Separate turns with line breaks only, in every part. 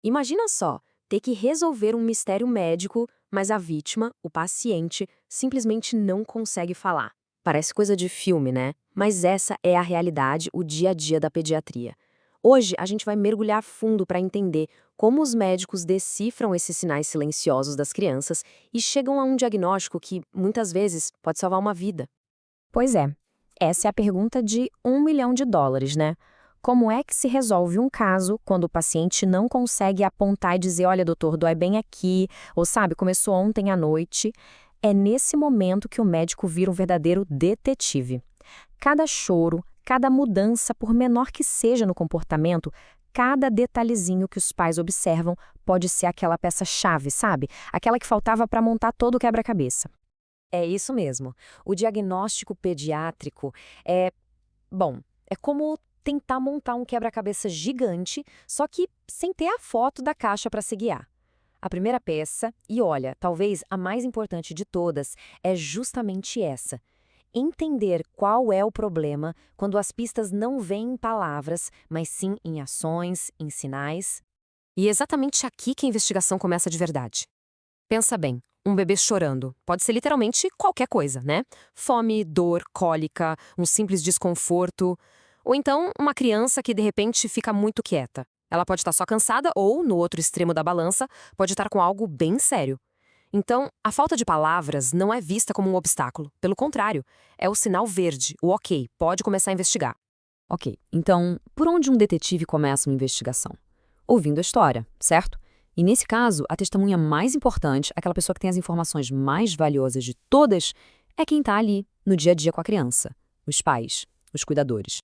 Imagina só, ter que resolver um mistério médico, mas a vítima, o paciente, simplesmente não consegue falar. Parece coisa de filme, né? Mas essa é a realidade, o dia a dia da pediatria. Hoje a gente vai mergulhar fundo para entender como os médicos decifram esses sinais silenciosos das crianças e chegam a um diagnóstico que, muitas vezes, pode salvar uma vida.
Pois é, essa é a pergunta de US$ 1 milhão, né? Como é que se resolve um caso quando o paciente não consegue apontar e dizer, olha, doutor, dói bem aqui, ou sabe, começou ontem à noite? É nesse momento que o médico vira um verdadeiro detetive. Cada choro, cada mudança, por menor que seja no comportamento, cada detalhezinho que os pais observam pode ser aquela peça-chave, sabe? Aquela que faltava para montar todo o quebra-cabeça.
É isso mesmo. O diagnóstico pediátrico é, bom, é como tentar montar um quebra-cabeça gigante, só que sem ter a foto da caixa para se guiar. A primeira peça, e olha, talvez a mais importante de todas, é justamente essa. Entender qual é o problema quando as pistas não vêm em palavras, mas sim em ações, em sinais. E é exatamente aqui que a investigação começa de verdade. Pensa bem, um bebê chorando pode ser literalmente qualquer coisa, né? Fome, dor, cólica, um simples desconforto. Ou então uma criança que de repente fica muito quieta. Ela pode estar só cansada ou, no outro extremo da balança, pode estar com algo bem sério. Então, a falta de palavras não é vista como um obstáculo. Pelo contrário, é o sinal verde, o ok, pode começar a investigar.
Ok, então, por onde um detetive começa uma investigação? Ouvindo a história, certo? E nesse caso, a testemunha mais importante, aquela pessoa que tem as informações mais valiosas de todas, é quem está ali, no dia a dia com a criança, os pais, os cuidadores.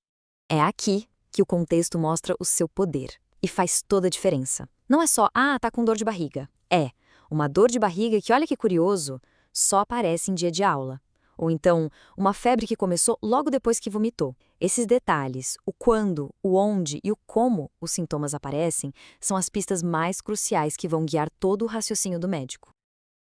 É aqui que o contexto mostra o seu poder e faz toda a diferença. Não é só, tá com dor de barriga. É uma dor de barriga que, olha que curioso, só aparece em dia de aula. Ou então, uma febre que começou logo depois que vomitou. Esses detalhes, o quando, o onde e o como os sintomas aparecem, são as pistas mais cruciais que vão guiar todo o raciocínio do médico.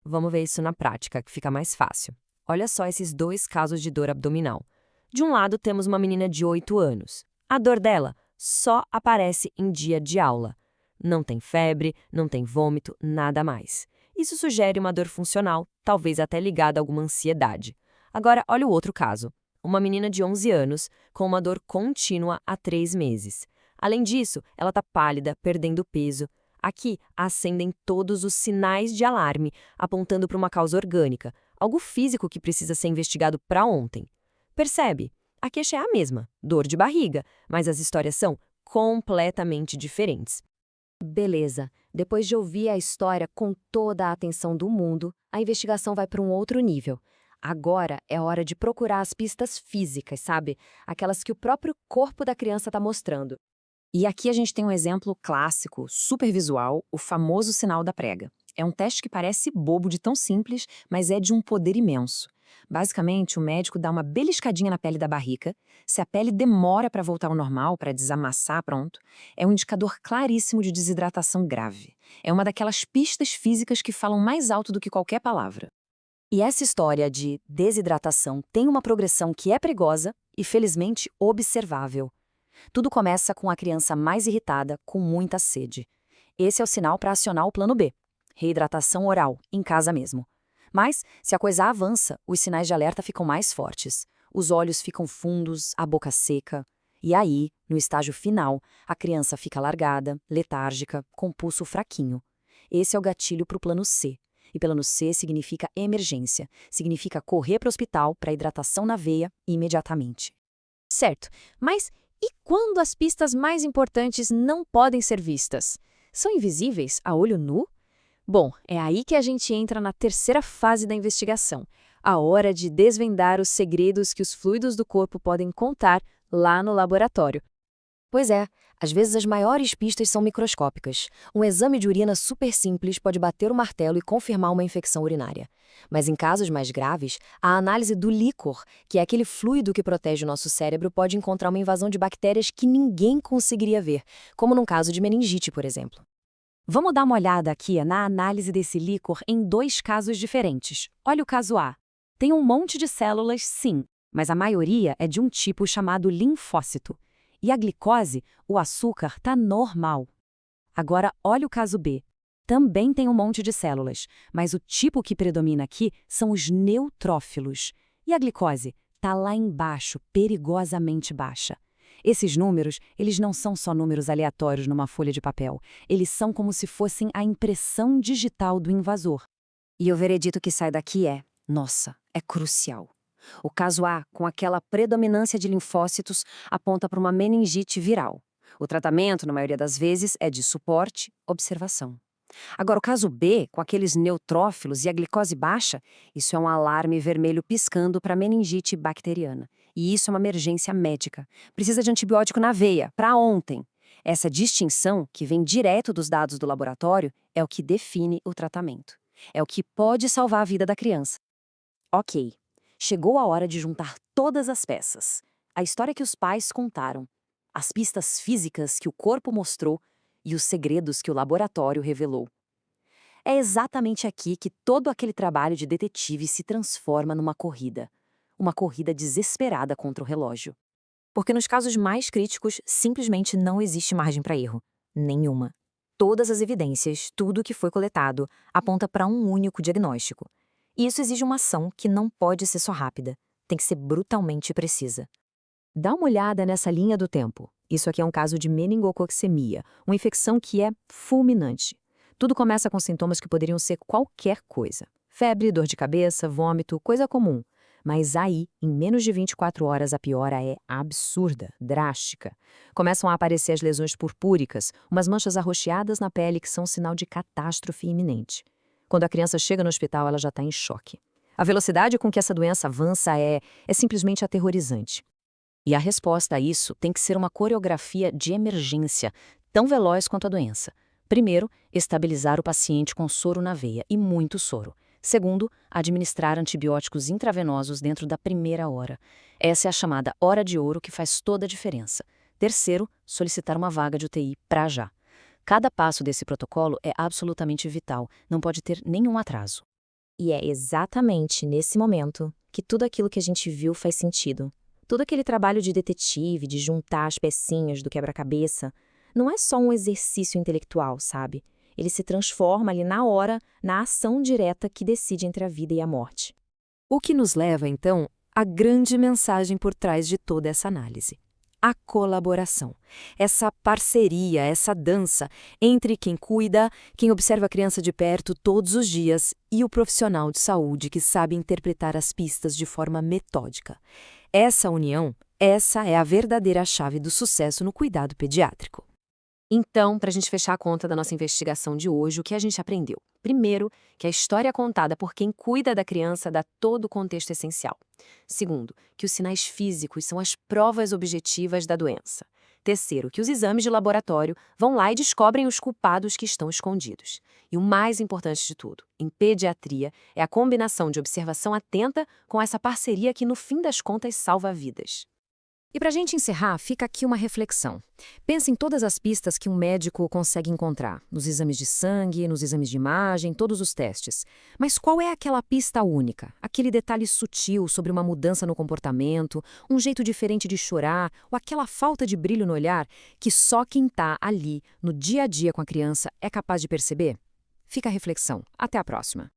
Vamos ver isso na prática, que fica mais fácil. Olha só esses dois casos de dor abdominal. De um lado, temos uma menina de 8 anos. A dor dela só aparece em dia de aula. Não tem febre, não tem vômito, nada mais. Isso sugere uma dor funcional, talvez até ligada a alguma ansiedade. Agora, olha o outro caso. Uma menina de 11 anos com uma dor contínua há 3 meses. Além disso, ela está pálida, perdendo peso. Aqui acendem todos os sinais de alarme, apontando para uma causa orgânica, algo físico que precisa ser investigado para ontem. Percebe? A queixa é a mesma, dor de barriga, mas as histórias são completamente diferentes. Beleza, depois de ouvir a história com toda a atenção do mundo, a investigação vai para um outro nível. Agora é hora de procurar as pistas físicas, sabe? Aquelas que o próprio corpo da criança está mostrando.
E aqui a gente tem um exemplo clássico, super visual, o famoso sinal da prega. É um teste que parece bobo de tão simples, mas é de um poder imenso. Basicamente, o médico dá uma beliscadinha na pele da barriga. Se a pele demora para voltar ao normal, para desamassar, pronto, é um indicador claríssimo de desidratação grave. É uma daquelas pistas físicas que falam mais alto do que qualquer palavra.
E essa história de desidratação tem uma progressão que é perigosa e, felizmente, observável. Tudo começa com a criança mais irritada, com muita sede. Esse é o sinal para acionar o plano B, reidratação oral, em casa mesmo. Mas, se a coisa avança, os sinais de alerta ficam mais fortes. Os olhos ficam fundos, a boca seca. E aí, no estágio final, a criança fica largada, letárgica, com pulso fraquinho. Esse é o gatilho para o plano C. E plano C significa emergência, significa correr para o hospital para hidratação na veia imediatamente.
Certo, mas e quando as pistas mais importantes não podem ser vistas? São invisíveis a olho nu? Bom, é aí que a gente entra na terceira fase da investigação, a hora de desvendar os segredos que os fluidos do corpo podem contar lá no laboratório.
Pois é, às vezes as maiores pistas são microscópicas. Um exame de urina super simples pode bater o martelo e confirmar uma infecção urinária. Mas em casos mais graves, a análise do líquor, que é aquele fluido que protege o nosso cérebro, pode encontrar uma invasão de bactérias que ninguém conseguiria ver, como num caso de meningite, por exemplo.
Vamos dar uma olhada aqui na análise desse líquor em dois casos diferentes. Olha o caso A. Tem um monte de células, sim, mas a maioria é de um tipo chamado linfócito. E a glicose, o açúcar, está normal.
Agora, olha o caso B. Também tem um monte de células, mas o tipo que predomina aqui são os neutrófilos. E a glicose? Está lá embaixo, perigosamente baixa. Esses números, eles não são só números aleatórios numa folha de papel. Eles são como se fossem a impressão digital do invasor. E o veredito que sai daqui é: nossa, é crucial. O caso A, com aquela predominância de linfócitos, aponta para uma meningite viral. O tratamento, na maioria das vezes, é de suporte, observação. Agora, o caso B, com aqueles neutrófilos e a glicose baixa, isso é um alarme vermelho piscando para meningite bacteriana. E isso é uma emergência médica. Precisa de antibiótico na veia, para ontem. Essa distinção, que vem direto dos dados do laboratório, é o que define o tratamento. É o que pode salvar a vida da criança. Ok, chegou a hora de juntar todas as peças. A história que os pais contaram, as pistas físicas que o corpo mostrou e os segredos que o laboratório revelou. É exatamente aqui que todo aquele trabalho de detetive se transforma numa corrida. Uma corrida desesperada contra o relógio.
Porque nos casos mais críticos, simplesmente não existe margem para erro. Nenhuma. Todas as evidências, tudo o que foi coletado, aponta para um único diagnóstico. E isso exige uma ação que não pode ser só rápida. Tem que ser brutalmente precisa. Dá uma olhada nessa linha do tempo. Isso aqui é um caso de meningococcemia, uma infecção que é fulminante. Tudo começa com sintomas que poderiam ser qualquer coisa. Febre, dor de cabeça, vômito, coisa comum. Mas aí, em menos de 24 horas, a piora é absurda, drástica. Começam a aparecer as lesões purpúricas, umas manchas arroxeadas na pele que são sinal de catástrofe iminente. Quando a criança chega no hospital, ela já está em choque. A velocidade com que essa doença avança é simplesmente aterrorizante. E a resposta a isso tem que ser uma coreografia de emergência, tão veloz quanto a doença. Primeiro, estabilizar o paciente com soro na veia, e muito soro. Segundo, administrar antibióticos intravenosos dentro da primeira hora. Essa é a chamada hora de ouro que faz toda a diferença. Terceiro, solicitar uma vaga de UTI para já. Cada passo desse protocolo é absolutamente vital, não pode ter nenhum atraso. E é exatamente nesse momento que tudo aquilo que a gente viu faz sentido. Todo aquele trabalho de detetive, de juntar as pecinhas do quebra-cabeça, não é só um exercício intelectual, sabe? Ele se transforma ali na hora, na ação direta que decide entre a vida e a morte.
O que nos leva, então, à grande mensagem por trás de toda essa análise. A colaboração. Essa parceria, essa dança entre quem cuida, quem observa a criança de perto todos os dias e o profissional de saúde que sabe interpretar as pistas de forma metódica. Essa união, essa é a verdadeira chave do sucesso no cuidado pediátrico. Então, para a gente fechar a conta da nossa investigação de hoje, o que a gente aprendeu? Primeiro, que a história contada por quem cuida da criança dá todo o contexto essencial. Segundo, que os sinais físicos são as provas objetivas da doença. Terceiro, que os exames de laboratório vão lá e descobrem os culpados que estão escondidos. E o mais importante de tudo, em pediatria, é a combinação de observação atenta com essa parceria que, no fim das contas, salva vidas. E para a gente encerrar, fica aqui uma reflexão. Pensa em todas as pistas que um médico consegue encontrar, nos exames de sangue, nos exames de imagem, todos os testes. Mas qual é aquela pista única? Aquele detalhe sutil sobre uma mudança no comportamento, um jeito diferente de chorar, ou aquela falta de brilho no olhar que só quem está ali, no dia a dia com a criança, é capaz de perceber? Fica a reflexão. Até a próxima.